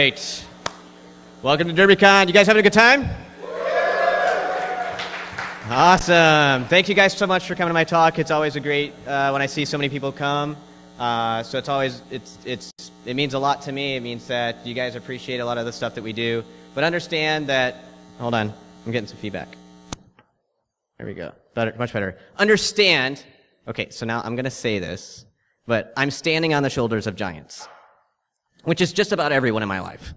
right. Welcome to Derbycon. You guys having a good time? Awesome. Thank you guys so much for coming to my talk. It's always a great when I see so many people come. So it's always it means a lot to me. It means that you guys appreciate a lot of the stuff that we do. But understand that. Hold on, I'm getting some feedback. There we go. Better, much better. Understand. Okay, so now I'm going to say this, but I'm standing on the shoulders of giants, which is just about everyone in my life,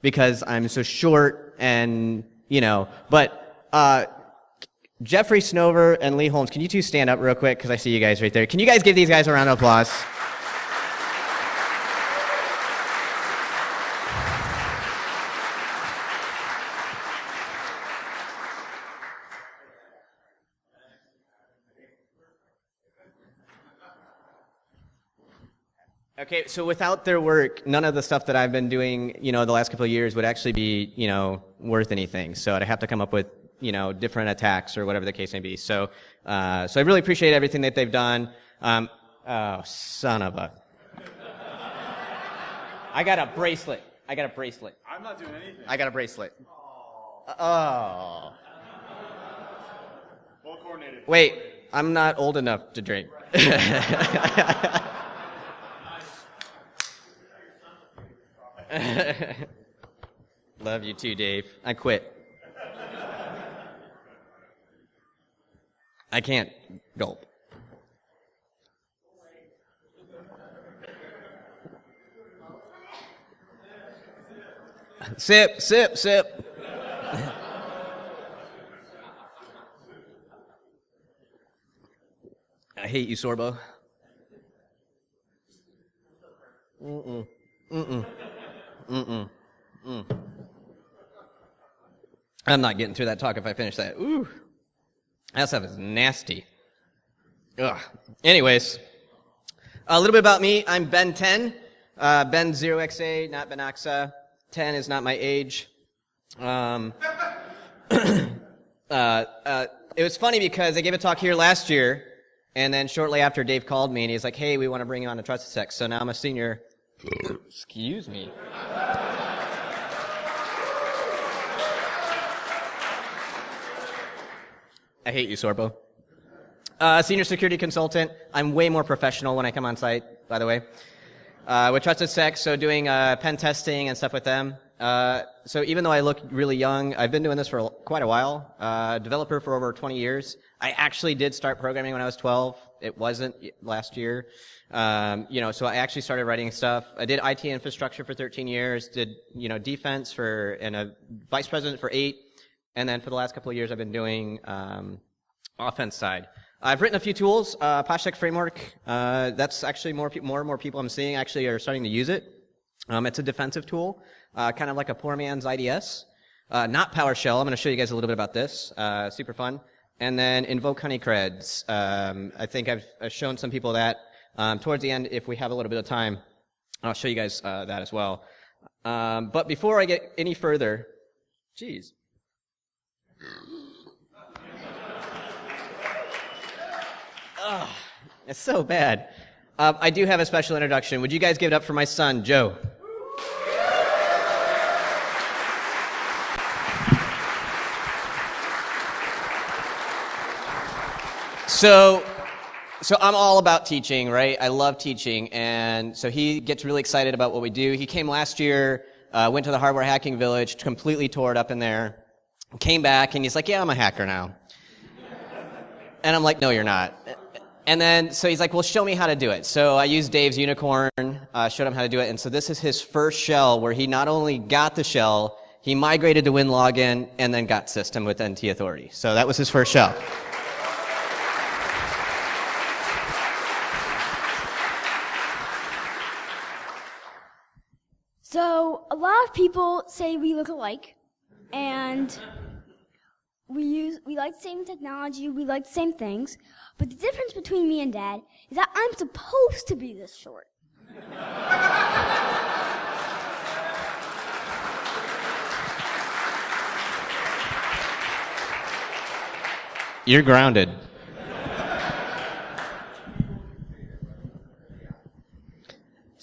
because I'm so short and But Jeffrey Snover and Lee Holmes, can you two stand up real quick? Because I see you guys right there. Can you guys give these guys a round of applause? Okay, so without their work, none of the stuff that I've been doing, the last couple of years would actually be, worth anything. So I'd have to come up with different attacks or whatever the case may be. So I really appreciate everything that they've done. Oh, son of a. I got a bracelet. I'm not doing anything. I got a bracelet. Oh. Well coordinated. Wait, I'm not old enough to drink. Love you too, Dave. I quit. I can't gulp. Sip, sip, sip. I hate you, Sorbo. Mm-mm. Mm-mm. Mm-mm. Mm. I'm not getting through that talk if I finish that. Ooh. That stuff is nasty. Ugh. Anyways, a little bit about me. I'm Ben0xA, Ben0xA, not Ben0xA. 10 is not my age. It was funny because I gave a talk here last year, and then shortly after, Dave called me, and he's like, hey, we want to bring you on to Trusted Sex. So now I'm a senior. Excuse me. I hate you, Sorbo. Senior security consultant. I'm way more professional when I come on site, by the way. With Trusted Sex, so doing pen testing and stuff with them. So even though I look really young, I've been doing this for quite a while. Developer for over 20 years. I actually did start programming when I was 12. It wasn't last year. So I actually started writing stuff. I did IT infrastructure for 13 years, did, defense and a vice president for 8. And then for the last couple of years, I've been doing, offense side. I've written a few tools, PowerShell framework. That's actually more and more people I'm seeing actually are starting to use it. It's a defensive tool, kind of like a poor man's IDS. Not PowerShell. I'm going to show you guys a little bit about this. Super fun. And then invoke honeycreds. I think I've shown some people that. Towards the end, if we have a little bit of time, I'll show you guys that as well. But before I get any further, geez. Ugh, it's so bad. I do have a special introduction. Would you guys give it up for my son, Joe? So I'm all about teaching, right? I love teaching, and so he gets really excited about what we do. He came last year, went to the hardware hacking village, completely tore it up in there, came back, and he's like, yeah, I'm a hacker now. And I'm like, no, you're not. And then, so he's like, well, show me how to do it. So I used Dave's unicorn, showed him how to do it, and so this is his first shell where he not only got the shell, he migrated to WinLogin, and then got system with NT authority. So that was his first shell. So a lot of people say we look alike, and we like the same technology, we like the same things, but the difference between me and Dad is that I'm supposed to be this short. You're grounded.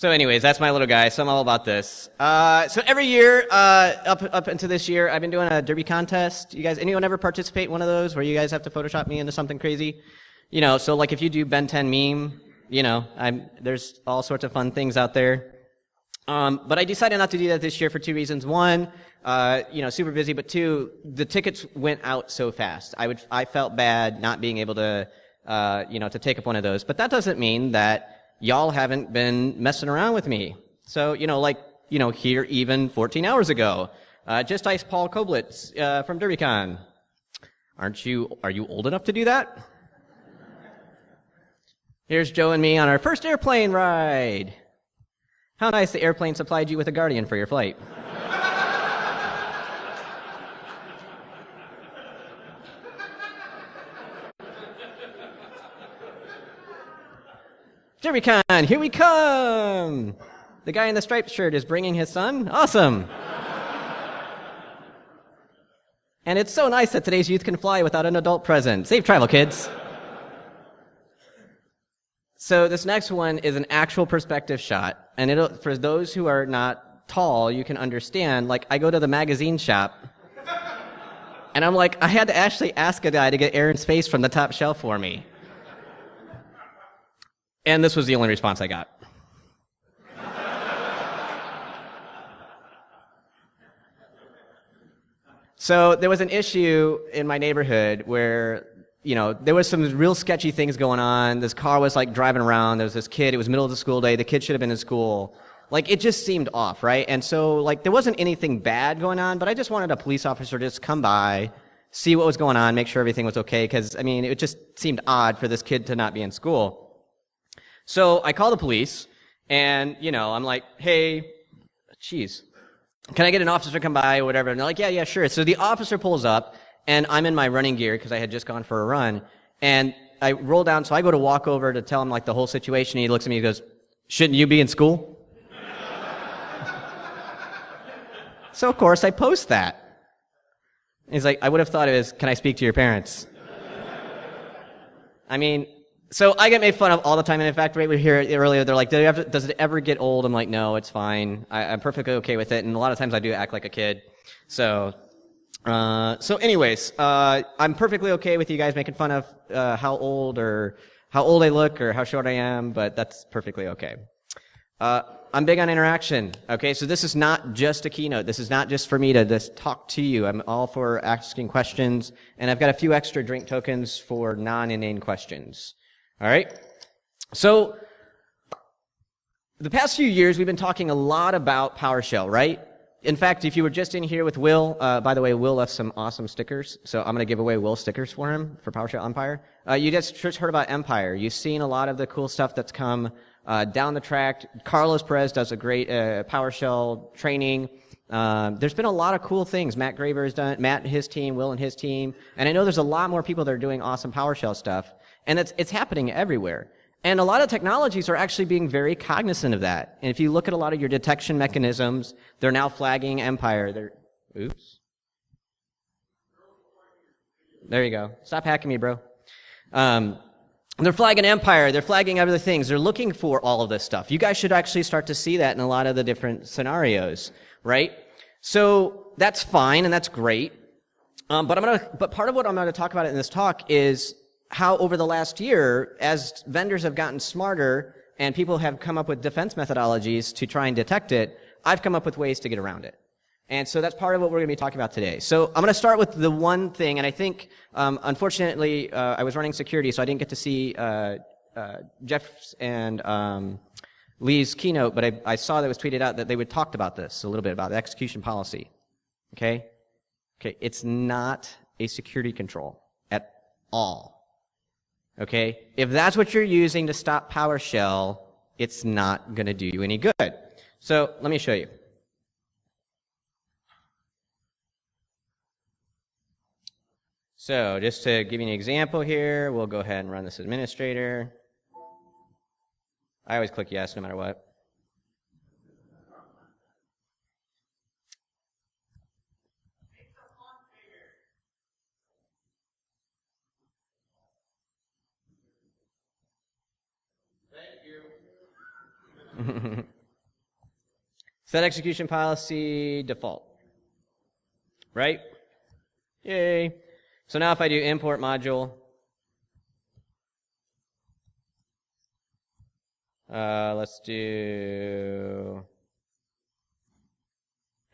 So anyways, that's my little guy, so I'm all about this. So every year, up into this year, I've been doing a Derby contest. You guys, anyone ever participate in one of those where you guys have to Photoshop me into something crazy? You know, so like if you do Ben0xA meme, you know, there's all sorts of fun things out there. But I decided not to do that this year for two reasons. One, you know, super busy, but two, the tickets went out so fast. I felt bad not being able to, you know, to take up one of those. But that doesn't mean that y'all haven't been messing around with me. So, you know, like, you know, here even 14 hours ago, just iced Paul Koblitz, from Derbycon. Are you old enough to do that? Here's Joe and me on our first airplane ride. How nice the airplane supplied you with a guardian for your flight. Derbycon, here we come! The guy in the striped shirt is bringing his son? Awesome! And it's so nice that today's youth can fly without an adult present. Safe travel, kids! So this next one is an actual perspective shot, and for those who are not tall, you can understand, like, I go to the magazine shop, and I'm like, I had to actually ask a guy to get Air and Space from the top shelf for me. And this was the only response I got. So there was an issue in my neighborhood where, you know, there was some real sketchy things going on. This car was like driving around. There was this kid. It was middle of the school day. The kid should have been in school. Like, it just seemed off, right? And so, like, there wasn't anything bad going on, but I just wanted a police officer to just come by, see what was going on, make sure everything was okay, because, I mean, it just seemed odd for this kid to not be in school. So I call the police, and, you know, I'm like, hey, geez, can I get an officer to come by or whatever? And they're like, yeah, sure. So the officer pulls up, and I'm in my running gear because I had just gone for a run, and I roll down, so I go to walk over to tell him, like, the whole situation. He looks at me and goes, shouldn't you be in school? So, of course, I post that. He's like, I would have thought it was, can I speak to your parents? I mean, so I get made fun of all the time, and in fact, right here earlier, they're like, does it ever get old? I'm like, no, it's fine. I'm perfectly okay with it, and a lot of times I do act like a kid. So anyways, I'm perfectly okay with you guys making fun of how old I look or how short I am, but that's perfectly okay. I'm big on interaction, okay? So this is not just a keynote. This is not just for me to just talk to you. I'm all for asking questions, and I've got a few extra drink tokens for non-inane questions. All right? So the past few years, we've been talking a lot about PowerShell, right? In fact, if you were just in here with Will, by the way, Will left some awesome stickers, so I'm going to give away Will stickers for him for PowerShell Empire. You just heard about Empire. You've seen a lot of the cool stuff that's come down the track. Carlos Perez does a great PowerShell training. There's been a lot of cool things. Matt Graver has done it, Matt and his team, Will and his team, and I know there's a lot more people that are doing awesome PowerShell stuff, and it's happening everywhere. And a lot of technologies are actually being very cognizant of that. And if you look at a lot of your detection mechanisms, they're now flagging Empire. Oops. There you go. Stop hacking me, bro. They're flagging Empire. They're flagging other things. They're looking for all of this stuff. You guys should actually start to see that in a lot of the different scenarios, right? So that's fine and that's great. But part of what I'm going to talk about in this talk is how over the last year, as vendors have gotten smarter and people have come up with defense methodologies to try and detect it, I've come up with ways to get around it. And so that's part of what we're going to be talking about today. So I'm going to start with the one thing, and I think, unfortunately, I was running security, so I didn't get to see Jeff's and Lee's keynote, but I saw that it was tweeted out that they would talked about this a little bit, about the execution policy. Okay? Okay, it's not a security control at all. Okay? If that's what you're using to stop PowerShell, it's not going to do you any good. So let me show you. So just to give you an example here, we'll go ahead and run this administrator. I always click yes no matter what. Thank you. Set execution policy default. Right? Yay. So now if I do import module, let's do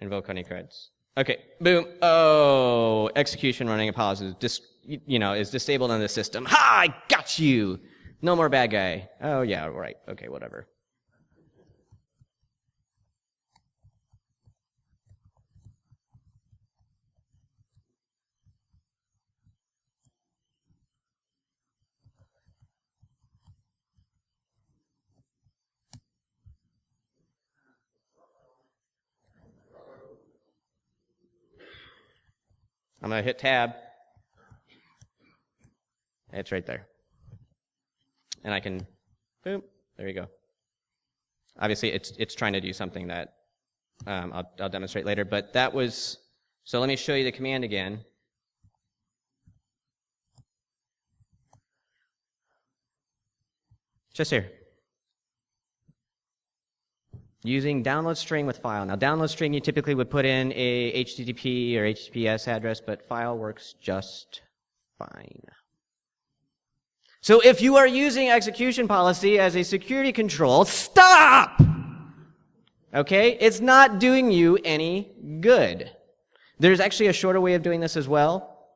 invoke honeycreds. Okay, boom. Oh, execution running a policy is disabled on the system. Ha! I got you. No more bad guy. Oh yeah, right. Okay, whatever. I'm going to hit tab. It's right there. And I can, boom, there you go. Obviously, it's trying to do something that I'll demonstrate later. But that was, so let me show you the command again. Just here. Using download string with file. Now, download string, you typically would put in a HTTP or HTTPS address, but file works just fine. So if you are using execution policy as a security control, stop! Okay? It's not doing you any good. There's actually a shorter way of doing this as well.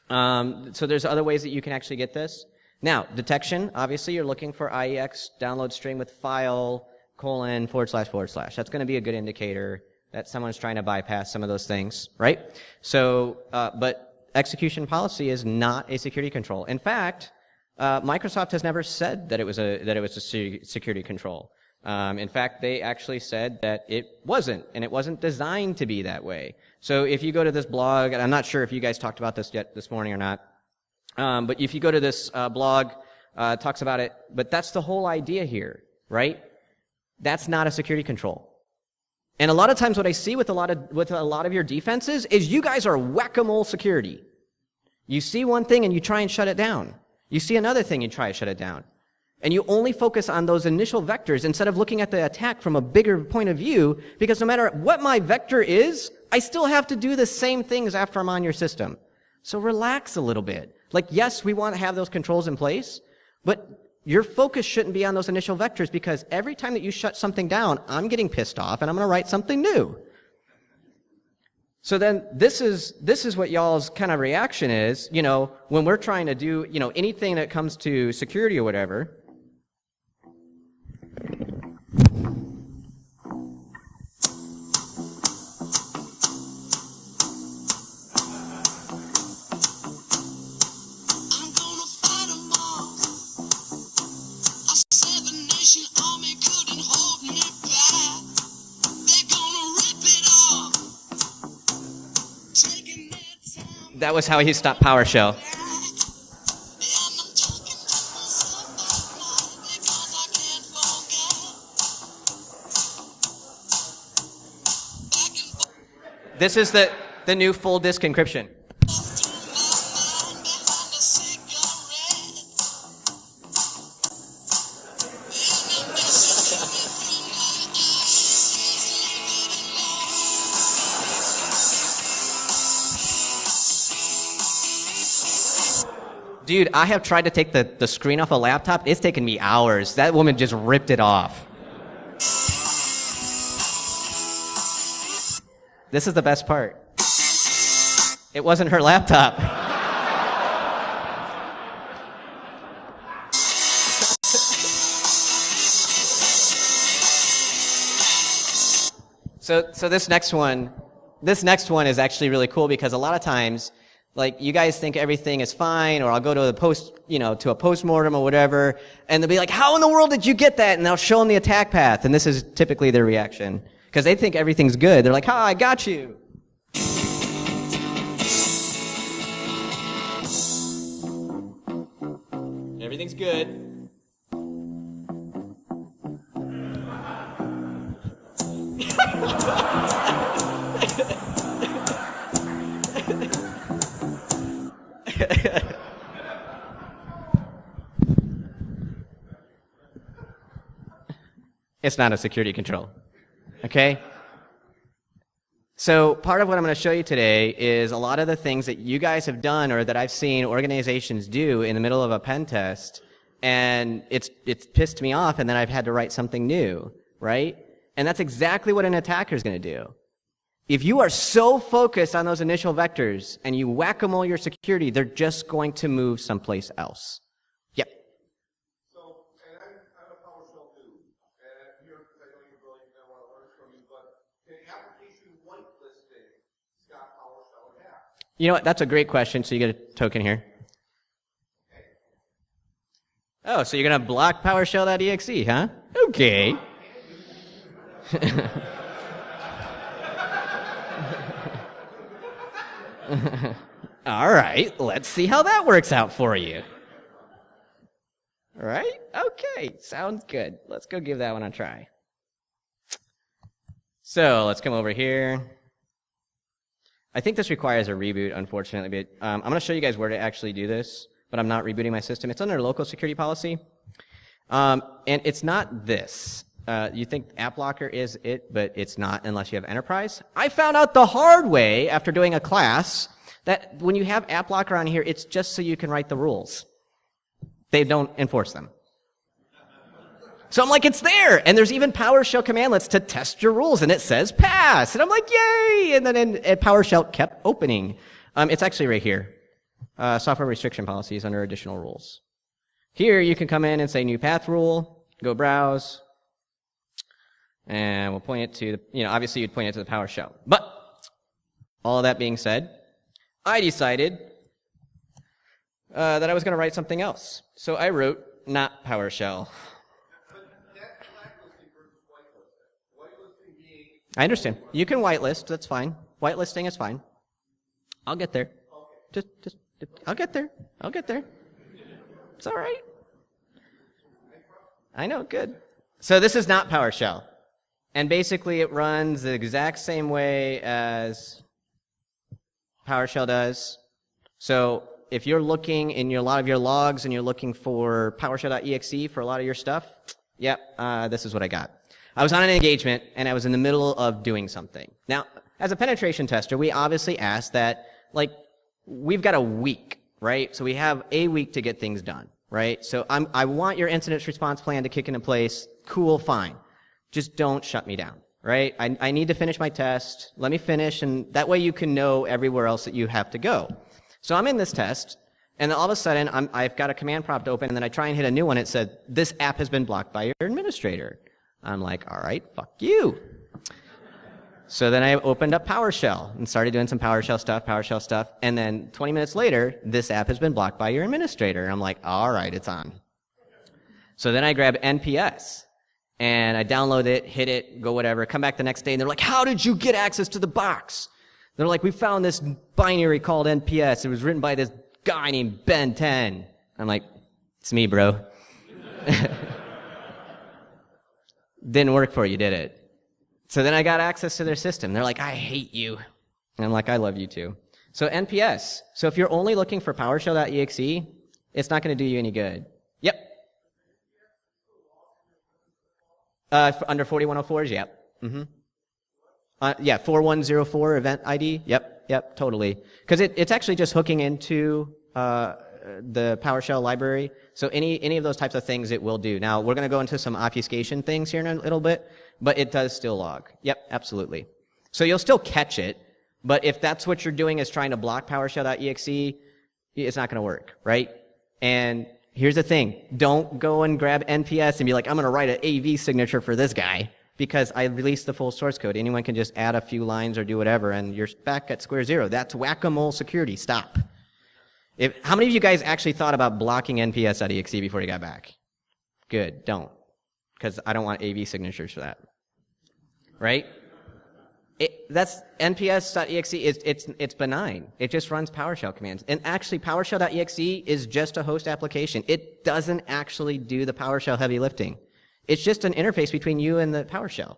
So there's other ways that you can actually get this. Now, detection, obviously you're looking for IEX download string with file, ://. That's going to be a good indicator that someone's trying to bypass some of those things, right? So, but execution policy is not a security control. In fact, Microsoft has never said that it was a security control. In fact, they actually said that it wasn't, and it wasn't designed to be that way. So if you go to this blog, and I'm not sure if you guys talked about this yet this morning or not, but if you go to this blog, it talks about it, but that's the whole idea here, right? That's not a security control. And a lot of times what I see with a lot of your defenses is you guys are whack-a-mole security. You see one thing and you try and shut it down. You see another thing and you try to shut it down. And you only focus on those initial vectors instead of looking at the attack from a bigger point of view, because no matter what my vector is, I still have to do the same things after I'm on your system. So relax a little bit. Like, yes, we want to have those controls in place, but your focus shouldn't be on those initial vectors, because every time that you shut something down, I'm getting pissed off and I'm going to write something new. So then this is what y'all's kind of reaction is, when we're trying to do, anything that comes to security or whatever. That was how he stopped PowerShell. This is the new full disk encryption. Dude, I have tried to take the screen off a laptop. It's taken me hours. That woman just ripped it off. This is the best part. It wasn't her laptop. So this next one is actually really cool, because a lot of times, like, you guys think everything is fine, or I'll go to to a postmortem or whatever, and they'll be like, how in the world did you get that? And they'll show them the attack path, and this is typically their reaction. Because they think everything's good. They're like, ha, I got you. Everything's good. It's not a security control. Okay? So part of what I'm going to show you today is a lot of the things that you guys have done or that I've seen organizations do in the middle of a pen test, and it's pissed me off, and then I've had to write something new, right? And that's exactly what an attacker is going to do. If you are so focused on those initial vectors and you whack-a-mole your security, they're just going to move someplace else. Yep. So, and I'm a PowerShell dude, and I'm here because I know you're brilliant and I want to learn from you, but can application whitelisting stop PowerShell attacks? You know what? That's a great question, so you get a token here. Okay. Oh, so you're going to block PowerShell.exe, huh? Okay. All right, let's see how that works out for you. All right? Okay, sounds good. Let's go give that one a try. So let's come over here. I think this requires a reboot, unfortunately, but I'm going to show you guys where to actually do this, but I'm not rebooting my system. It's under local security policy, and it's not this. You think App Locker is it, but it's not unless you have Enterprise. I found out the hard way after doing a class that when you have App Locker on here, it's just so you can write the rules. They don't enforce them. So I'm like, it's there, and there's even PowerShell commandlets to test your rules, and it says pass, and I'm like, yay! And then PowerShell kept opening. It's actually right here. Software restriction policies under additional rules. Here you can come in and say new path rule, go browse, and we'll point it to, obviously you'd point it to the PowerShell. But, all of that being said, I decided that I was going to write something else. So I wrote not PowerShell. But that's blacklisting versus whitelisting. Whitelisting being... I understand. You can whitelist, that's fine. Whitelisting is fine. I'll get there. Okay. Just, I'll get there. I'll get there. It's all right. I know, good. So this is not PowerShell. And basically it runs the exact same way as PowerShell does. So if you're looking in a lot of your logs and you're looking for PowerShell.exe for a lot of your stuff, yep, this is what I got. I was on an engagement and I was in the middle of doing something. Now, as a penetration tester, we obviously ask that, we've got a week, right? So we have a week to get things done, right? So I want your incident response plan to kick into place. Cool, fine. Just don't shut me down, right? I need to finish my test. Let me finish, and that way you can know everywhere else that you have to go. So I'm in this test, and then all of a sudden I've got a command prompt open, and then I try and hit a new one. It said, this app has been blocked by your administrator. I'm like, all right, fuck you. So then I opened up PowerShell and started doing some PowerShell stuff, and then 20 minutes later, this app has been blocked by your administrator. I'm like, all right, it's on. So then I grab NPS. And I download it, hit it, go whatever, come back the next day, and they're like, how did you get access to the box? They're like, we found this binary called NPS. It was written by this guy named Ben0xA. I'm like, it's me, bro. Didn't work for you, did it? So then I got access to their system. They're like, I hate you. And I'm like, I love you too. So NPS. So if you're only looking for PowerShell.exe, it's not going to do you any good. Yep. Under 4104s, yep. Mm-hmm. Yeah, 4104 event ID, yep, totally. Because it's actually just hooking into the PowerShell library. So any of those types of things it will do. Now, we're going to go into some obfuscation things here in a little bit, but it does still log. Yep, absolutely. So you'll still catch it, but if that's what you're doing is trying to block PowerShell.exe, it's not going to work, right? And here's the thing. Don't go and grab NPS and be like, I'm going to write an AV signature for this guy because I released the full source code. Anyone can just add a few lines or do whatever, and you're back at square zero. That's whack-a-mole security. Stop. How many of you guys actually thought about blocking NPS.exe before you got back? Good. Don't. Because I don't want AV signatures for that. Right? That's NPS.exe. It's benign. It just runs PowerShell commands. And actually, PowerShell.exe is just a host application. It doesn't actually do the PowerShell heavy lifting. It's just an interface between you and the PowerShell.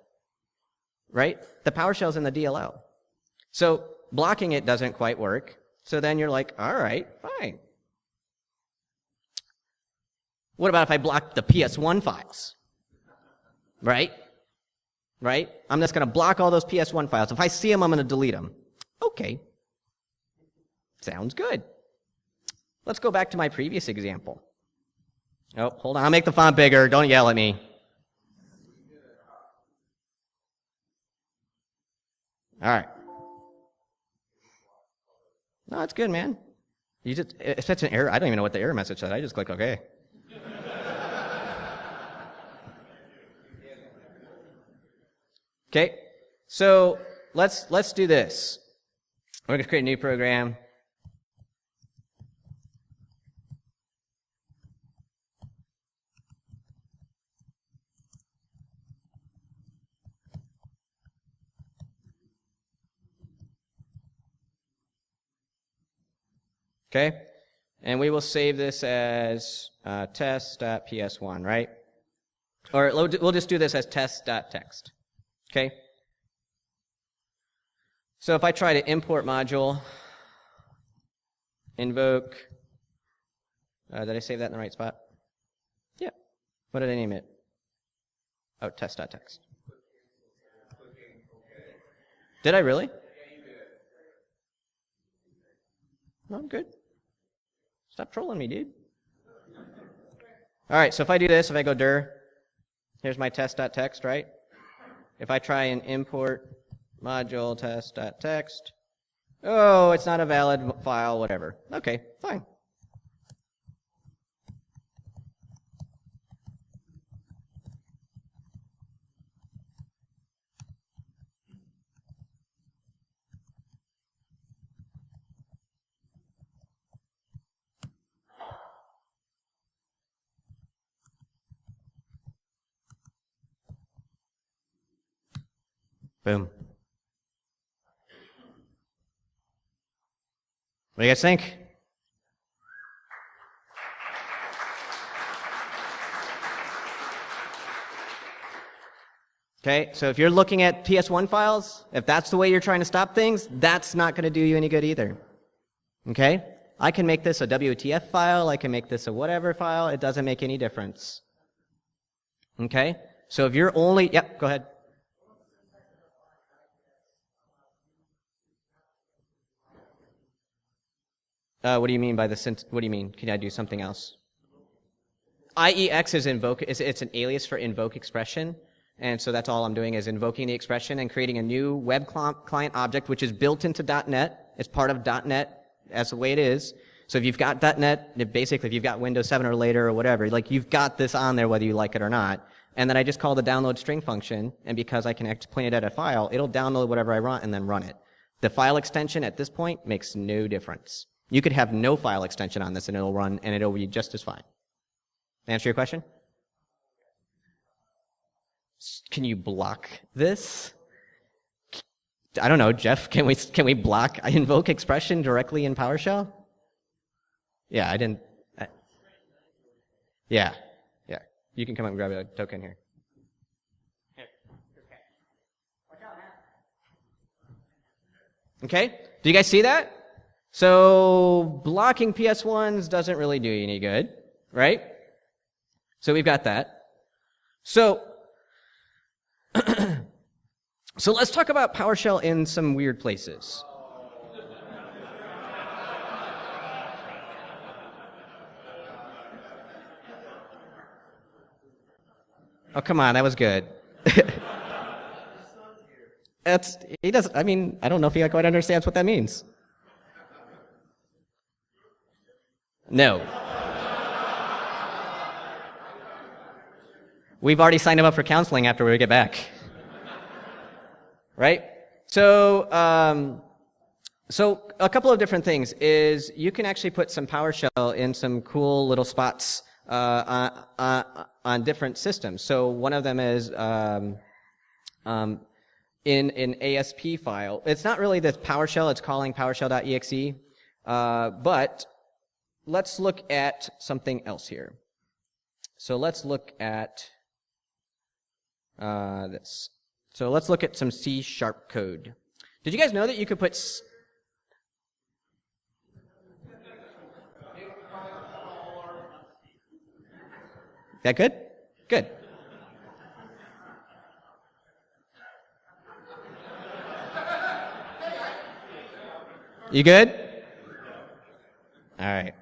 Right? The PowerShell's in the DLL. So blocking it doesn't quite work. So then you're like, all right, fine. What about if I block the PS1 files? Right? right? I'm just going to block all those PS1 files. If I see them, I'm going to delete them. Okay. Sounds good. Let's go back to my previous example. Oh, hold on. I'll make the font bigger. Don't yell at me. All right. No, it's good, man. If that's an error, I don't even know what the error message said. I just click OK. Okay, so let's do this. We're going to create a new program. Okay, and we will save this as test.ps1, right? Or we'll just do this as test.txt. Okay? So if I try to import module, invoke, did I save that in the right spot? Yeah. What did I name it? Oh, test.txt. Did I really? No, I'm good. Stop trolling me, dude. All right, so if I do this, if I go dir, here's my test.txt, right? If I try and import module test.txt, oh, it's not a valid file, whatever. Okay, fine. Boom. What do you guys think? Okay, so if you're looking at PS1 files, if that's the way you're trying to stop things, that's not going to do you any good either. Okay? I can make this a WTF file, I can make this a whatever file, it doesn't make any difference. Okay? So if you're only, yep, go ahead. What do you mean by what do you mean? Can I do something else? IEX is it's an alias for invoke expression. And so that's all I'm doing is invoking the expression and creating a new web client object, which is built into .NET. It's part of .NET as the way it is. So if you've got .NET, basically if you've got Windows 7 or later or whatever, like you've got this on there whether you like it or not. And then I just call the download string function, and because I can point it at a file, it'll download whatever I want and then run it. The file extension at this point makes no difference. You could have no file extension on this and it'll run and it'll be just as fine. Answer your question? Can you block this? I don't know, Jeff, can we block invoke expression directly in PowerShell? Yeah, I didn't. Yeah. You can come up and grab a token here. Okay, do you guys see that? So blocking PS1s doesn't really do you any good, right? So we've got that. So let's talk about PowerShell in some weird places. Oh, come on, that was good. He doesn't, I mean, I don't know if he quite understands what that means. No. We've already signed him up for counseling after we get back. Right? So a couple of different things is you can actually put some PowerShell in some cool little spots on different systems. So one of them is in an ASP file. It's not really the PowerShell, it's calling PowerShell.exe, but let's look at something else here. So let's look at this. So let's look at some C# code. Did you guys know that you could put that good? Good. You good? All right.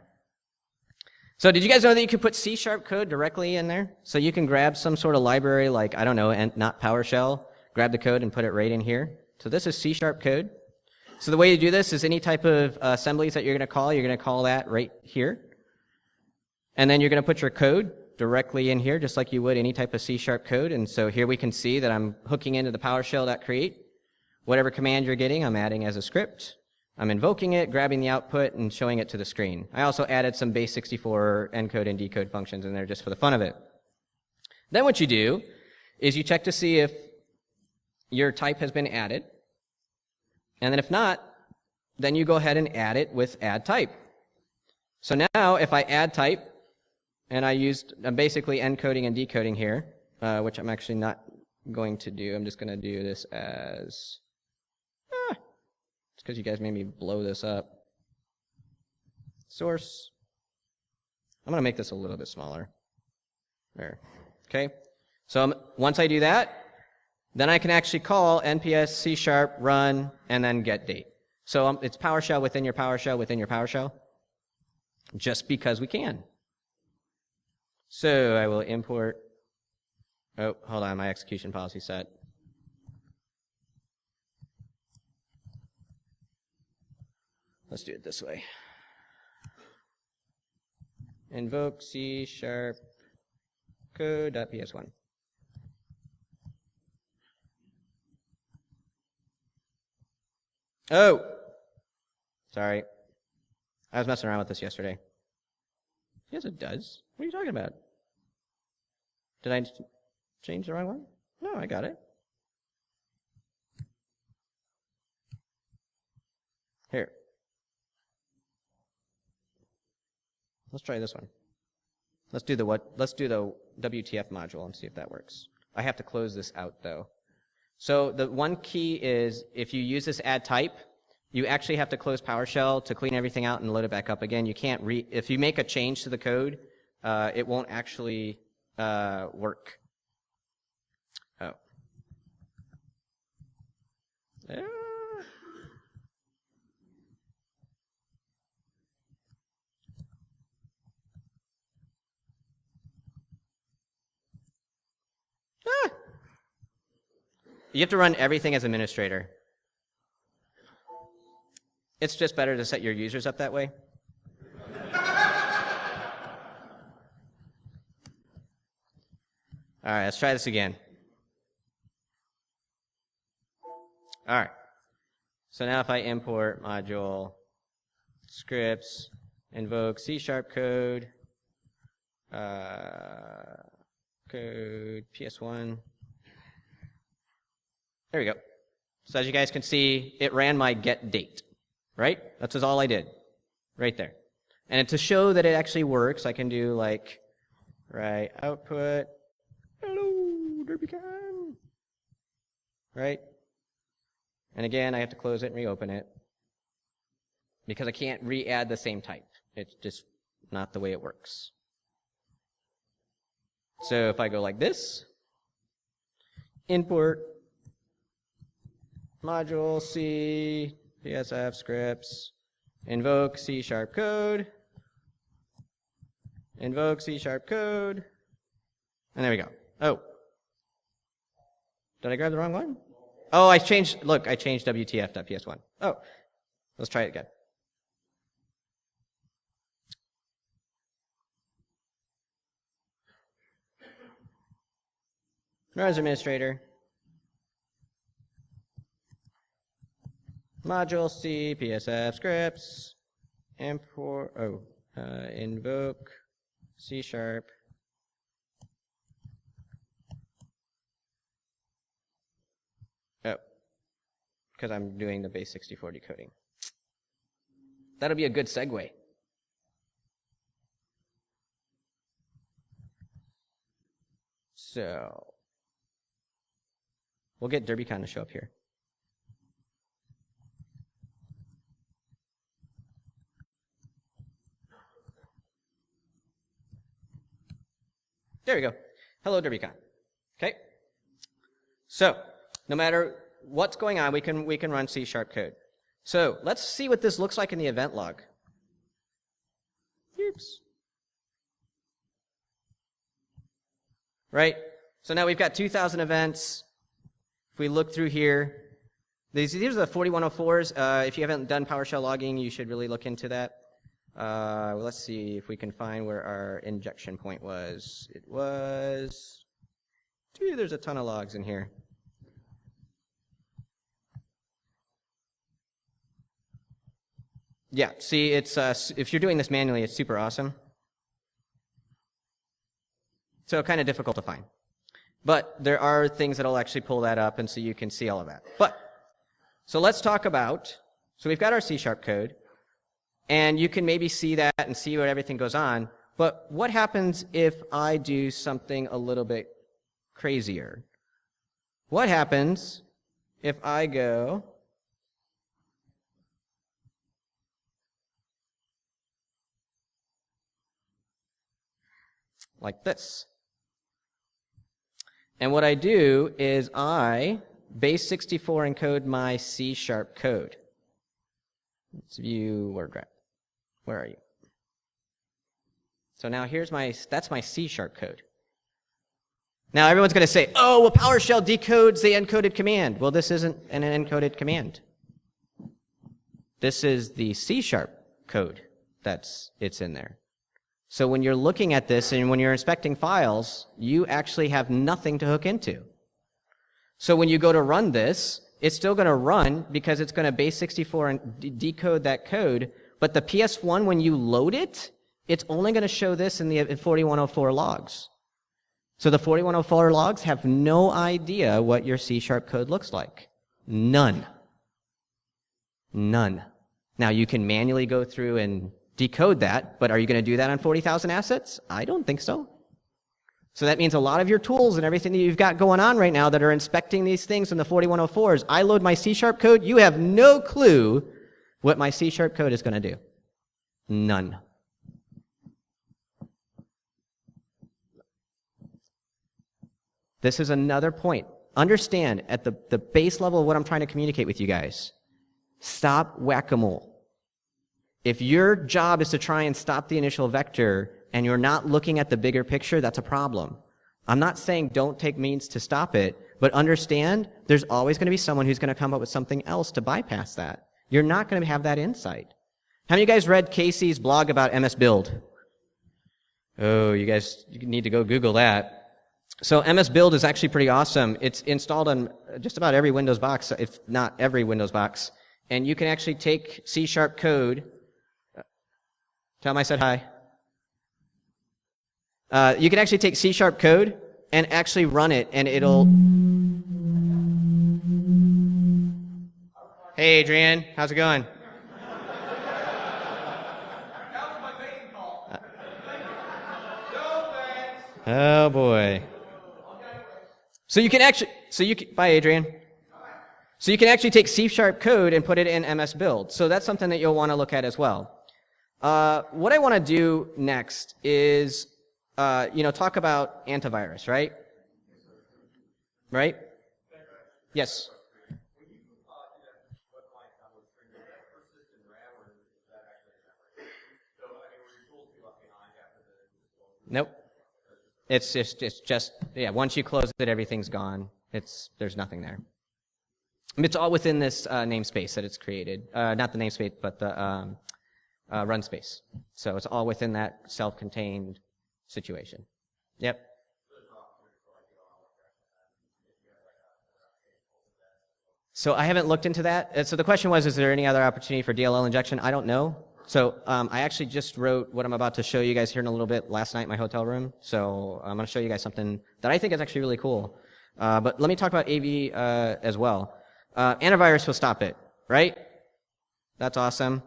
So did you guys know that you could put C# code directly in there? So you can grab some sort of library like, I don't know, and not PowerShell, grab the code and put it right in here. So this is C# code. So the way you do this is any type of assemblies that you're going to call that right here. And then you're going to put your code directly in here, just like you would any type of C# code. And so here we can see that I'm hooking into the PowerShell.create. Whatever command you're getting, I'm adding as a script. I'm invoking it, grabbing the output, and showing it to the screen. I also added some base64 encode and decode functions in there just for the fun of it. Then what you do is you check to see if your type has been added. And then if not, then you go ahead and add it with add type. So now if I add type, and I'm basically encoding and decoding here, which I'm actually not going to do. I'm just going to do this as... It's because you guys made me blow this up. Source. I'm going to make this a little bit smaller. There. Okay? So once I do that, then I can actually call nps C# run and then get date. So it's PowerShell within your PowerShell within your PowerShell. Just because we can. So I will import. Oh, hold on. My execution policy set. Let's do it this way. Invoke C# code.ps1. Oh! Sorry. I was messing around with this yesterday. Yes, it does. What are you talking about? Did I change the wrong one? No, I got it. Here. Let's try this one. Let's do the WTF module and see if that works. I have to close this out though. So the one key is if you use this add type, you actually have to close PowerShell to clean everything out and load it back up again. You can't if you make a change to the code, it won't actually work. Oh. You have to run everything as administrator. It's just better to set your users up that way. All right, let's try this again. All right. So now if I import module scripts, invoke C# code, code PS1. There we go. So as you guys can see, it ran my get date, right? That's all I did, right there. And to show that it actually works, I can do like, right, output, hello, Derbycon, right? And again, I have to close it and reopen it because I can't re-add the same type. It's just not the way it works. So if I go like this, import module C, PSF scripts, invoke C# code, invoke C# code, and there we go. Oh. Did I grab the wrong one? Oh, I changed WTF.ps1. Oh, let's try it again. Run as administrator. Module C, PSF scripts, import, invoke C#. Oh, because I'm doing the base64 decoding. That'll be a good segue. So, we'll get Derbycon to show up here. There we go. Hello, Derbycon. Okay. So, no matter what's going on, we can run C# code. So let's see what this looks like in the event log. Oops. Right? So now we've got 2,000 events. If we look through here, these are the 4104s. If you haven't done PowerShell logging, you should really look into that. Let's see if we can find where our injection point was. It was, gee, there's a ton of logs in here. Yeah, see, it's if you're doing this manually, it's super awesome. So kind of difficult to find. But there are things that'll actually pull that up, and so you can see all of that. But, so let's talk about, so we've got our C# code, and you can maybe see that and see where everything goes on, but what happens if I do something a little bit crazier? What happens if I go like this? And what I do is I base64 encode my C# code. Let's view WordRap. Where are you? So now here's that's my C# code. Now everyone's going to say, oh, well, PowerShell decodes the encoded command. Well, this isn't an encoded command. This is the C# code it's in there. So when you're looking at this and when you're inspecting files, you actually have nothing to hook into. So when you go to run this, it's still going to run because it's going to base64 and decode that code. But the PS1, when you load it, it's only going to show this in the 4104 logs. So the 4104 logs have no idea what your C# code looks like. None. None. Now you can manually go through and decode that, but are you going to do that on 40,000 assets? I don't think so. So that means a lot of your tools and everything that you've got going on right now that are inspecting these things in the 4104s, I load my C# code, you have no clue what my C# code is going to do. None. This is another point. Understand, at the base level of what I'm trying to communicate with you guys, stop whack-a-mole. If your job is to try and stop the initial vector and you're not looking at the bigger picture, that's a problem. I'm not saying don't take means to stop it, but understand there's always going to be someone who's going to come up with something else to bypass that. You're not going to have that insight. How many of you guys read Casey's blog about MS Build? Oh, you need to go Google that. So MS Build is actually pretty awesome. It's installed on just about every Windows box, if not every Windows box. And you can actually take C# code. Tell them I said hi. You can actually take C# code and actually run it, and it'll... Hey, Adrian. How's it going? Oh, boy. So you can actually... Bye, Adrian. So you can actually take C# code and put it in MS Build. So that's something that you'll want to look at as well. What I want to do next is, talk about antivirus, right? Right? Yes. Nope. It's just, once you close it, everything's gone. There's nothing there. It's all within this namespace that it's created. Not the namespace, but the run space. So it's all within that self-contained situation. Yep. So I haven't looked into that. So the question was, is there any other opportunity for DLL injection? I don't know. So I actually just wrote what I'm about to show you guys here in a little bit last night in my hotel room. So I'm going to show you guys something that I think is actually really cool. But let me talk about AV as well. Antivirus will stop it, right? That's awesome.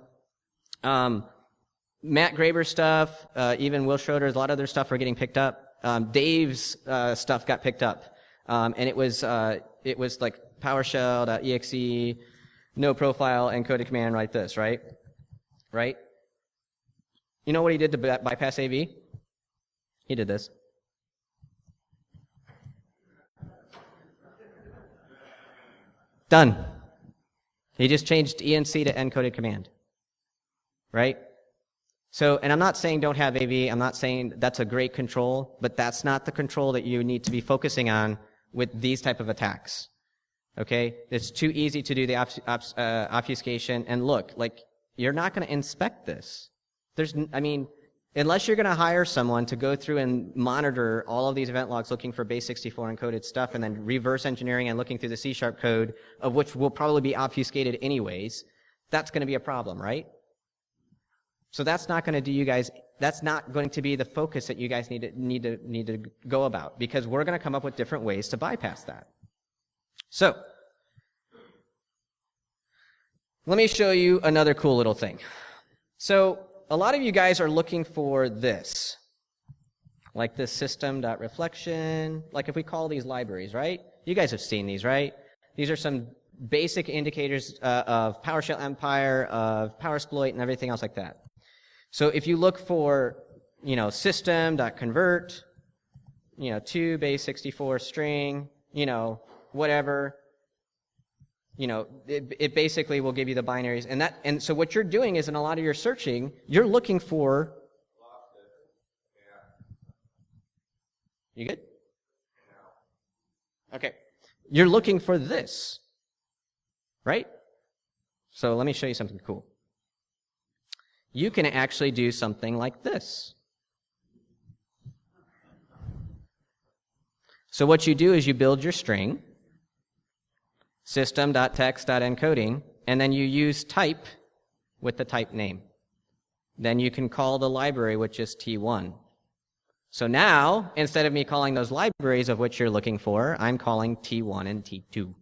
Matt Graber's stuff, even Will Schroeder's, a lot of their stuff are getting picked up. Dave's stuff got picked up, and it was like PowerShell.exe, no profile, encoded command like this, right? Right? You know what he did to bypass AV? He did this. Done. He just changed ENC to encoded command, right? So, and I'm not saying don't have AV. I'm not saying that's a great control, but that's not the control that you need to be focusing on with these type of attacks. Okay? It's too easy to do the obfuscation. And look, like, you're not going to inspect this. Unless you're going to hire someone to go through and monitor all of these event logs looking for base64 encoded stuff and then reverse engineering and looking through the C# code, of which will probably be obfuscated anyways, that's going to be a problem, right? So that's not going to do you guys, that's not going to be the focus that you guys need to go about, because we're going to come up with different ways to bypass that. So, let me show you another cool little thing. So, a lot of you guys are looking for this, like this system.reflection, like if we call these libraries, right? You guys have seen these, right? These are some basic indicators of PowerShell Empire, of PowerSploit, and everything else like that. So if you look for, system.convert, to base64 string, whatever, it basically will give you the binaries. And so what you're doing is in a lot of your searching, you're looking for. You good? Okay. You're looking for this, right? So let me show you something cool. You can actually do something like this. So what you do is you build your string, system.text.encoding, and then you use type with the type name. Then you can call the library, which is T1. So now, instead of me calling those libraries of which you're looking for, I'm calling T1 and T2.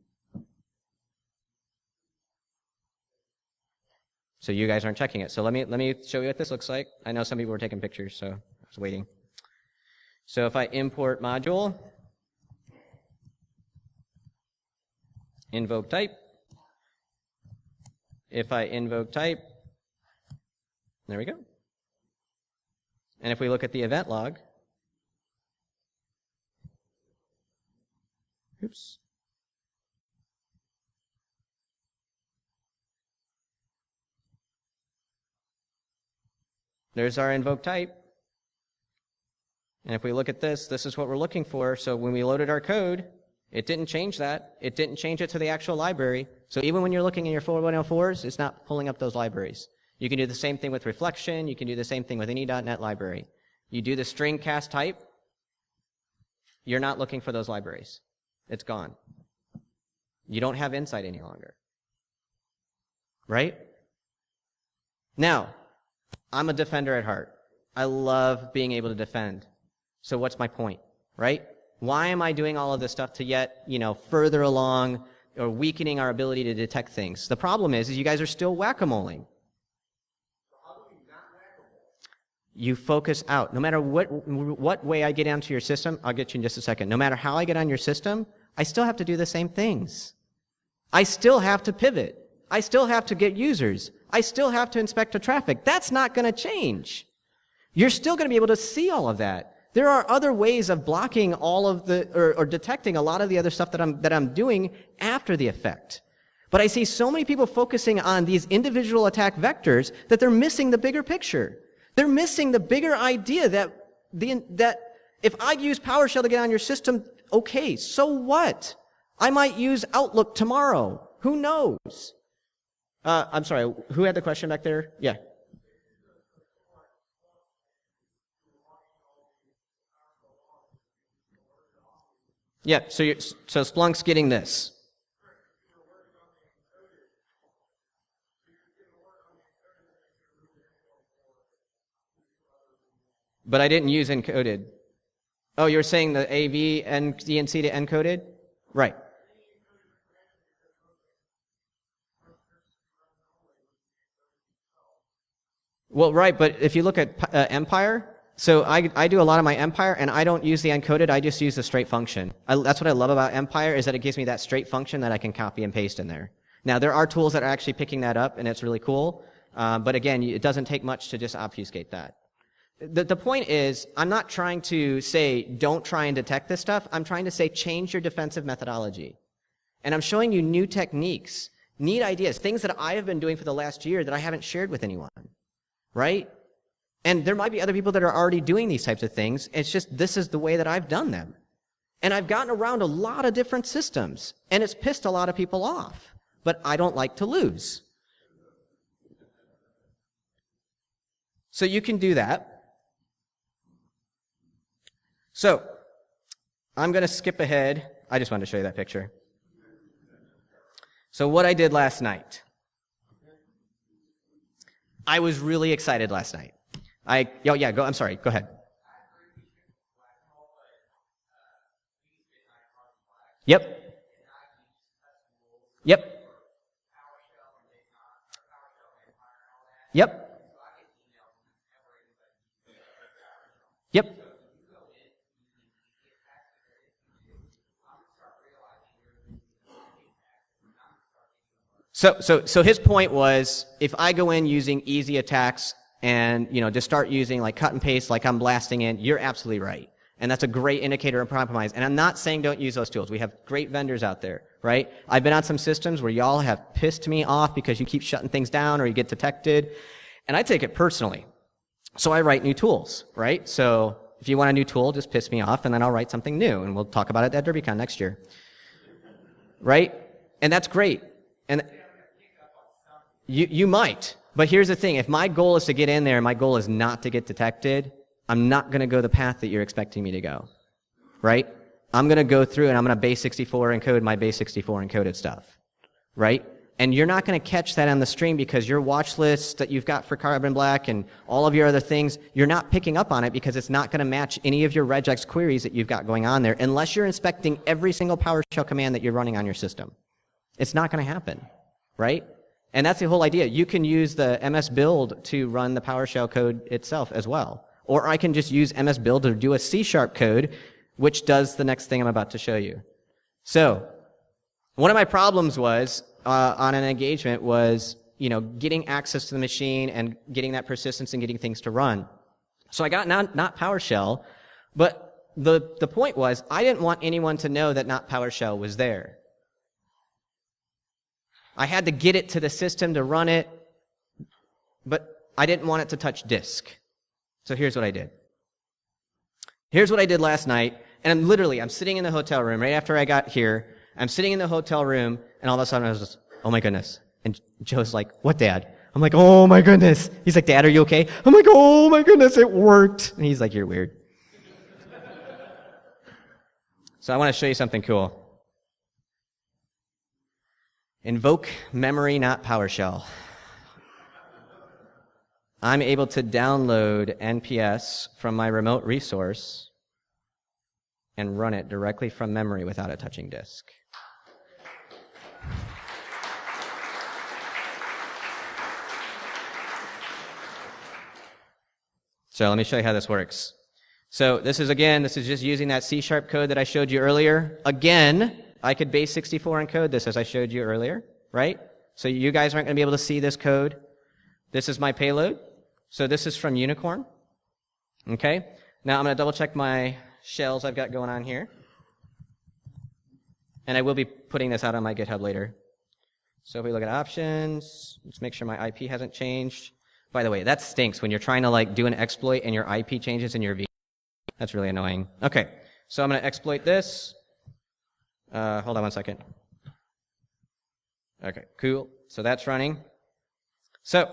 So you guys aren't checking it. So let me show you what this looks like. I know some people were taking pictures, so I was waiting. So if I import module, invoke type. If I invoke type, there we go. And if we look at the event log, oops. There's our invoke type. And if we look at this, this is what we're looking for. So when we loaded our code, it didn't change that. It didn't change it to the actual library. So even when you're looking in your 4104s, it's not pulling up those libraries. You can do the same thing with reflection. You can do the same thing with any .NET library. You do the string cast type, you're not looking for those libraries. It's gone. You don't have insight any longer. Right? Now, I'm a defender at heart. I love being able to defend. So what's my point, right? Why am I doing all of this stuff to yet, further along or weakening our ability to detect things? The problem is you guys are still whack-a-moling. So how do we not whack-a-mole? You focus out. No matter what way I get onto your system, I'll get you in just a second. No matter how I get on your system, I still have to do the same things. I still have to pivot. I still have to get users. I still have to inspect the traffic. That's not going to change. You're still going to be able to see all of that. There are other ways of blocking all of or detecting a lot of the other stuff that I'm doing after the effect. But I see so many people focusing on these individual attack vectors that they're missing the bigger picture. They're missing the bigger idea that if I use PowerShell to get on your system, okay, so what? I might use Outlook tomorrow. Who knows? I'm sorry, who had the question back there? Yeah. Yeah, so Splunk's getting this. But I didn't use encoded. Oh, you're saying the AV and DNC to encoded? Right. Well, right, but if you look at Empire, so I do a lot of my Empire, and I don't use the encoded, I just use the straight function. That's what I love about Empire, is that it gives me that straight function that I can copy and paste in there. Now, there are tools that are actually picking that up, and it's really cool, but again, it doesn't take much to just obfuscate that. The point is, I'm not trying to say, don't try and detect this stuff, I'm trying to say, change your defensive methodology. And I'm showing you new techniques. Neat ideas, things that I have been doing for the last year that I haven't shared with anyone, right? And there might be other people that are already doing these types of things. It's just this is the way that I've done them. And I've gotten around a lot of different systems, and it's pissed a lot of people off. But I don't like to lose. So you can do that. So I'm going to skip ahead. I just wanted to show you that picture. So what I did last night. I was really excited last night. Go ahead. Yep. Yep. Yep. Yep. So his point was, if I go in using easy attacks and, just start using like cut and paste like I'm blasting in, you're absolutely right. And that's a great indicator of compromise. And I'm not saying don't use those tools. We have great vendors out there, right? I've been on some systems where y'all have pissed me off because you keep shutting things down or you get detected. And I take it personally. So I write new tools, right? So if you want a new tool, just piss me off and then I'll write something new. And we'll talk about it at Derbycon next year. Right? And that's great. And you might. But here's the thing. If my goal is to get in there and my goal is not to get detected, I'm not going to go the path that you're expecting me to go, right? I'm going to go through and I'm going to base 64 encode my base 64 encoded stuff, right? And you're not going to catch that on the stream because your watch list that you've got for Carbon Black and all of your other things, you're not picking up on it because it's not going to match any of your regex queries that you've got going on there unless you're inspecting every single PowerShell command that you're running on your system. It's not going to happen, right? And that's the whole idea. You can use the MS build to run the PowerShell code itself as well. Or I can just use MS build to do a C# code, which does the next thing I'm about to show you. So, one of my problems was, on an engagement was, getting access to the machine and getting that persistence and getting things to run. So I got not PowerShell, but the point was, I didn't want anyone to know that not PowerShell was there. I had to get it to the system to run it, but I didn't want it to touch disk. So here's what I did. Here's what I did last night, and I'm sitting in the hotel room right after I got here. I'm sitting in the hotel room, and all of a sudden I was just, oh my goodness. And Joe's like, what, Dad? I'm like, oh my goodness. He's like, Dad, are you okay? I'm like, oh my goodness, it worked. And he's like, you're weird. So I want to show you something cool. Invoke memory, not PowerShell. I'm able to download NPS from my remote resource and run it directly from memory without it touching disk. So let me show you how this works. So this is just using that C# code that I showed you earlier. Again, I could base 64 encode this as I showed you earlier, right? So you guys aren't going to be able to see this code. This is my payload. So this is from Unicorn. Okay? Now I'm going to double check my shells I've got going on here. And I will be putting this out on my GitHub later. So if we look at options, let's make sure my IP hasn't changed. By the way, that stinks when you're trying to do an exploit and your IP changes in your VM. That's really annoying. Okay, so I'm going to exploit this. Hold on one second. Okay, cool. So that's running. So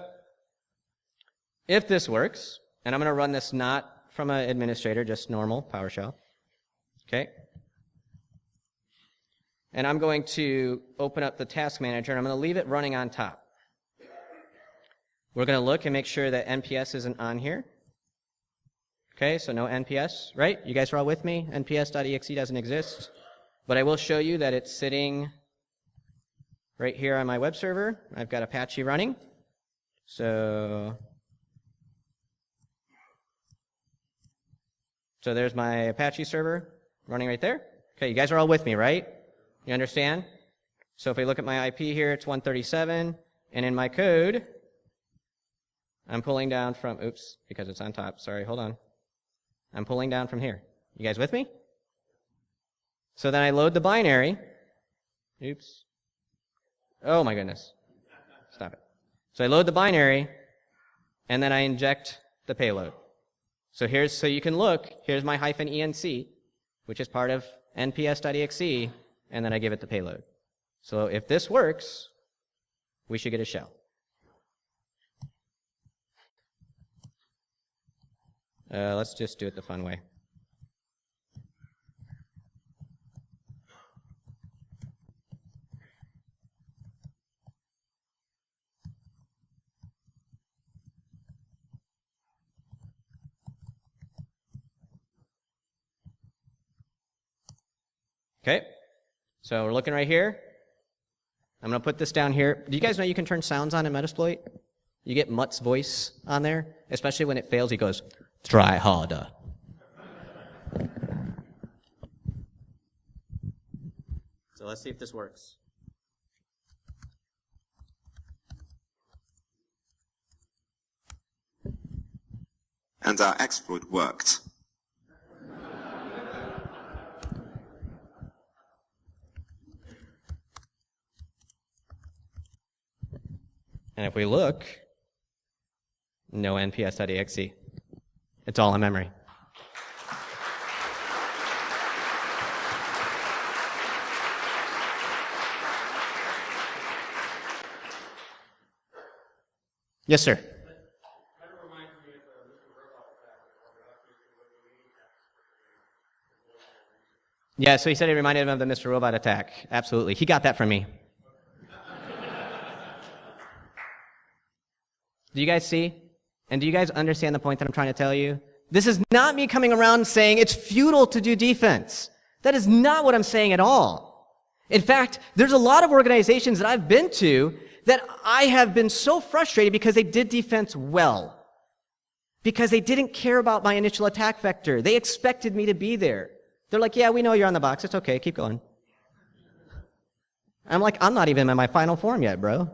if this works, and I'm going to run this not from an administrator, just normal PowerShell. Okay. And I'm going to open up the task manager, and I'm going to leave it running on top. We're going to look and make sure that NPS isn't on here. Okay, so no NPS, right? You guys are all with me? NPS.exe doesn't exist. But I will show you that it's sitting right here on my web server. I've got Apache running. So there's my Apache server running right there. Okay, you guys are all with me, right? You understand? So if we look at my IP here, it's 137. And in my code, I'm pulling down from, because it's on top. Sorry, hold on. I'm pulling down from here. You guys with me? So then I load the binary. Oh my goodness. Stop it. So I load the binary, and then I inject the payload. So you can look, here's my -enc, which is part of nps.exe, and then I give it the payload. So if this works, we should get a shell. Let's just do it the fun way. Okay, so we're looking right here. I'm going to put this down here. Do you guys know you can turn sounds on in Metasploit? You get Mutt's voice on there, especially when it fails. He goes, "Try harder." So let's see if this works. And our exploit worked. And if we look, no nps.exe. It's all in memory. Yes, sir. Yeah, so he said it reminded him of the Mr. Robot attack. Absolutely. He got that from me. Do you guys see? And do you guys understand the point that I'm trying to tell you? This is not me coming around saying it's futile to do defense. That is not what I'm saying at all. In fact, there's a lot of organizations that I've been to that I have been so frustrated because they did defense well. Because they didn't care about my initial attack vector. They expected me to be there. They're like, yeah, we know you're on the box. It's okay. Keep going. I'm like, I'm not even in my final form yet, bro.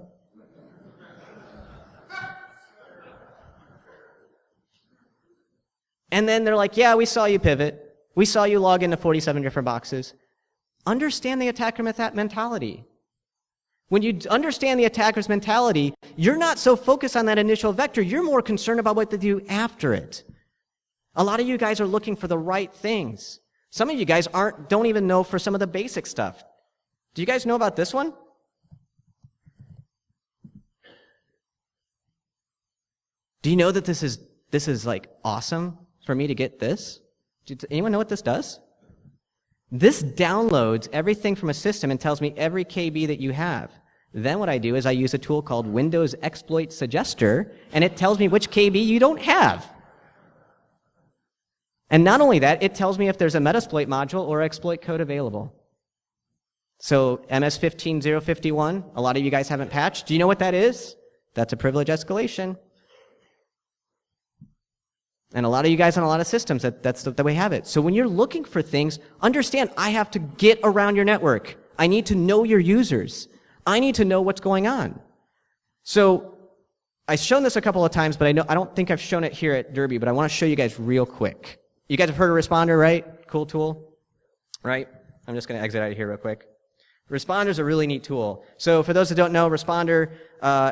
And then they're like, yeah, we saw you pivot. We saw you log into 47 different boxes. Understand the attacker mentality. When you understand the attacker's mentality, you're not so focused on that initial vector. You're more concerned about what to do after it. A lot of you guys are looking for the right things. Some of you guys don't even know for some of the basic stuff. Do you guys know about this one? Do you know that this is like awesome for me to get this? Does anyone know what this does? This downloads everything from a system and tells me every KB that you have. Then what I do is I use a tool called Windows Exploit Suggester, and it tells me which KB you don't have. And not only that, it tells me if there's a Metasploit module or exploit code available. So MS-15051, a lot of you guys haven't patched. Do you know what that is? That's a privilege escalation. And a lot of you guys on a lot of systems, that's the way we have it. So when you're looking for things, understand I have to get around your network. I need to know your users. I need to know what's going on. So I've shown this a couple of times, but I don't think I've shown it here at Derby, but I want to show you guys real quick. You guys have heard of Responder, right? Cool tool, right? I'm just going to exit out of here real quick. Responder is a really neat tool. So for those that don't know, Responder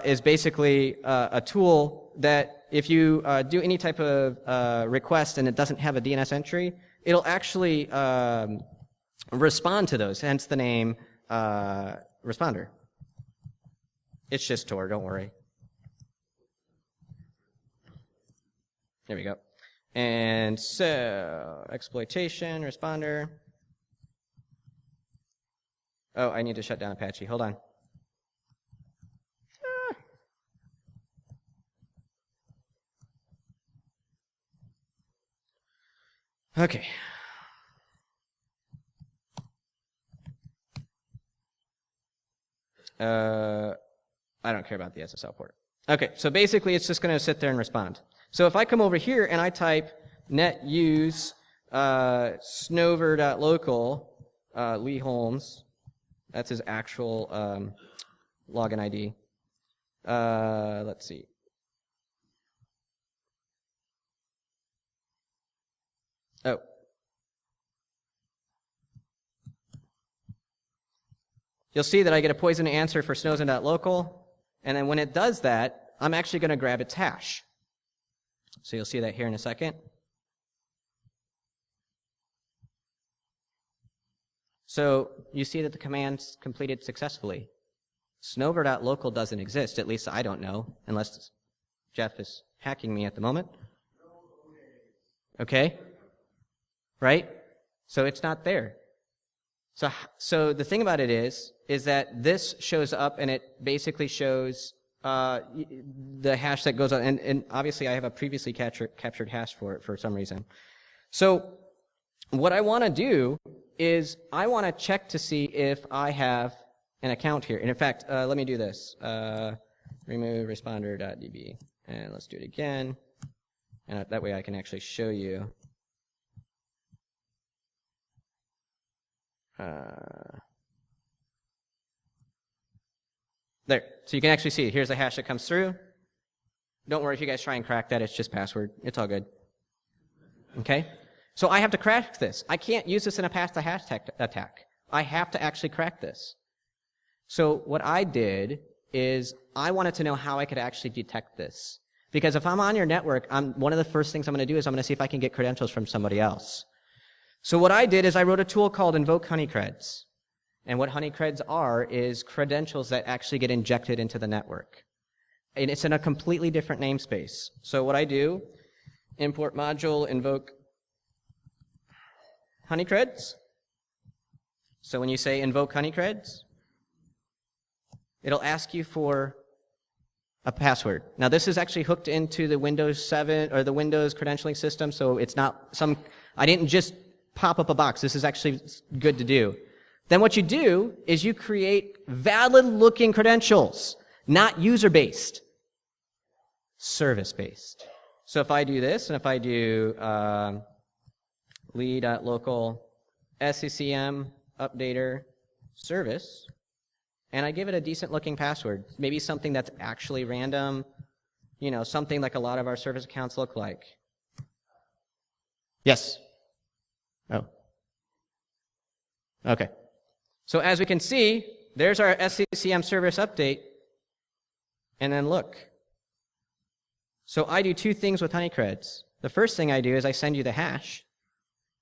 is basically a tool that if you do any type of request and it doesn't have a DNS entry, it'll actually respond to those, hence the name Responder. It's just Tor, don't worry. There we go. And so, exploitation, Responder. Oh, I need to shut down Apache. Hold on. Okay. I don't care about the SSL port. Okay, so basically it's just going to sit there and respond. So if I come over here and I type netuse snover.local, Lee Holmes, that's his actual login ID. Let's see. Oh. you'll see that I get a poison answer for snozen.local, and then when it does that, I'm actually going to grab its hash. So you'll see that here in a second. So you see that the command's completed successfully. Snover.local doesn't exist, at least I don't know, unless Jeff is hacking me at the moment. Okay? Right? So it's not there. So the thing about it is that this shows up and it basically shows the hash that goes on, and obviously I have a previously captured hash for it for some reason. So what I want to do is I want to check to see if I have an account here. And in fact, let me do this. Remove responder.db. And let's do it again. And that way I can actually show you. There. So you can actually see, here's the hash that comes through. Don't worry if you guys try and crack that, it's just password. It's all good. Okay? So I have to crack this. I can't use this in a pass-the-hash attack. I have to actually crack this. So what I did is I wanted to know how I could actually detect this. Because if I'm on your network, one of the first things I'm going to do is I'm going to see if I can get credentials from somebody else. So what I did is I wrote a tool called Invoke Honeycreds. And what honeycreds are is credentials that actually get injected into the network. And it's in a completely different namespace. So what I do, import module, invoke honeycreds. So when you say invoke honeycreds, it'll ask you for a password. Now this is actually hooked into the Windows 7 or the Windows credentialing system, so it's not I didn't just pop up a box. This is actually good to do. Then what you do is you create valid-looking credentials, not user-based, service-based. So if I do this, and if I do lead.local SCCM updater service, and I give it a decent-looking password, maybe something that's actually random, something like a lot of our service accounts look like. Yes? Oh. Okay. So as we can see, there's our SCCM service update, and then look. So I do two things with honeycreds. The first thing I do is I send you the hash,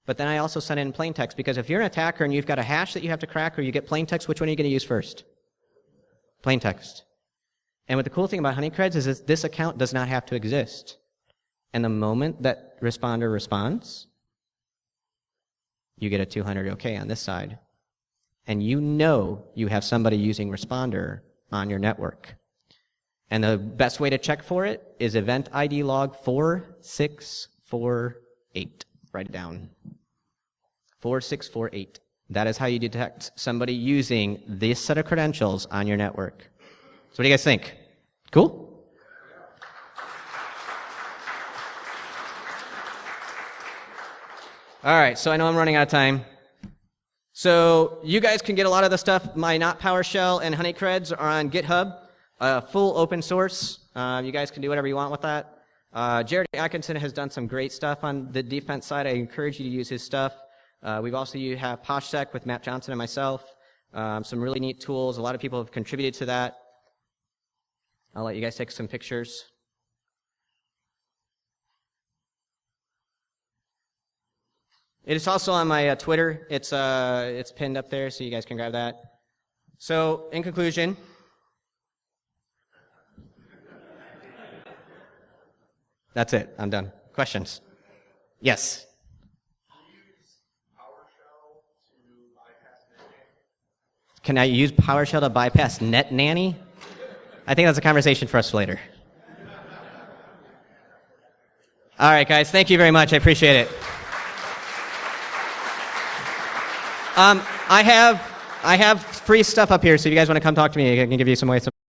but then I also send in plain text, because if you're an attacker and you've got a hash that you have to crack or you get plain text, which one are you going to use first? Plain text. And what the cool thing about honeycreds is this account does not have to exist. And the moment that responder responds, you get a 200 OK on this side. And you know you have somebody using responder on your network. And the best way to check for it is event ID log 4648. Write it down. 4648. That is how you detect somebody using this set of credentials on your network. So what do you guys think? Cool? All right, so I know I'm running out of time. So you guys can get a lot of the stuff. My not PowerShell and honeycreds are on GitHub, full open source. You guys can do whatever you want with that. Jared Atkinson has done some great stuff on the defense side. I encourage you to use his stuff. We've also have PoshSec with Matt Johnson and myself. Some really neat tools. A lot of people have contributed to that. I'll let you guys take some pictures. It is also on my Twitter. It's pinned up there, so you guys can grab that. So, in conclusion, that's it. I'm done. Questions? Yes. Can I use PowerShell to bypass Net Nanny? I think that's a conversation for us later. All right, guys. Thank you very much. I appreciate it. I have free stuff up here, so if you guys want to come talk to me, I can give you some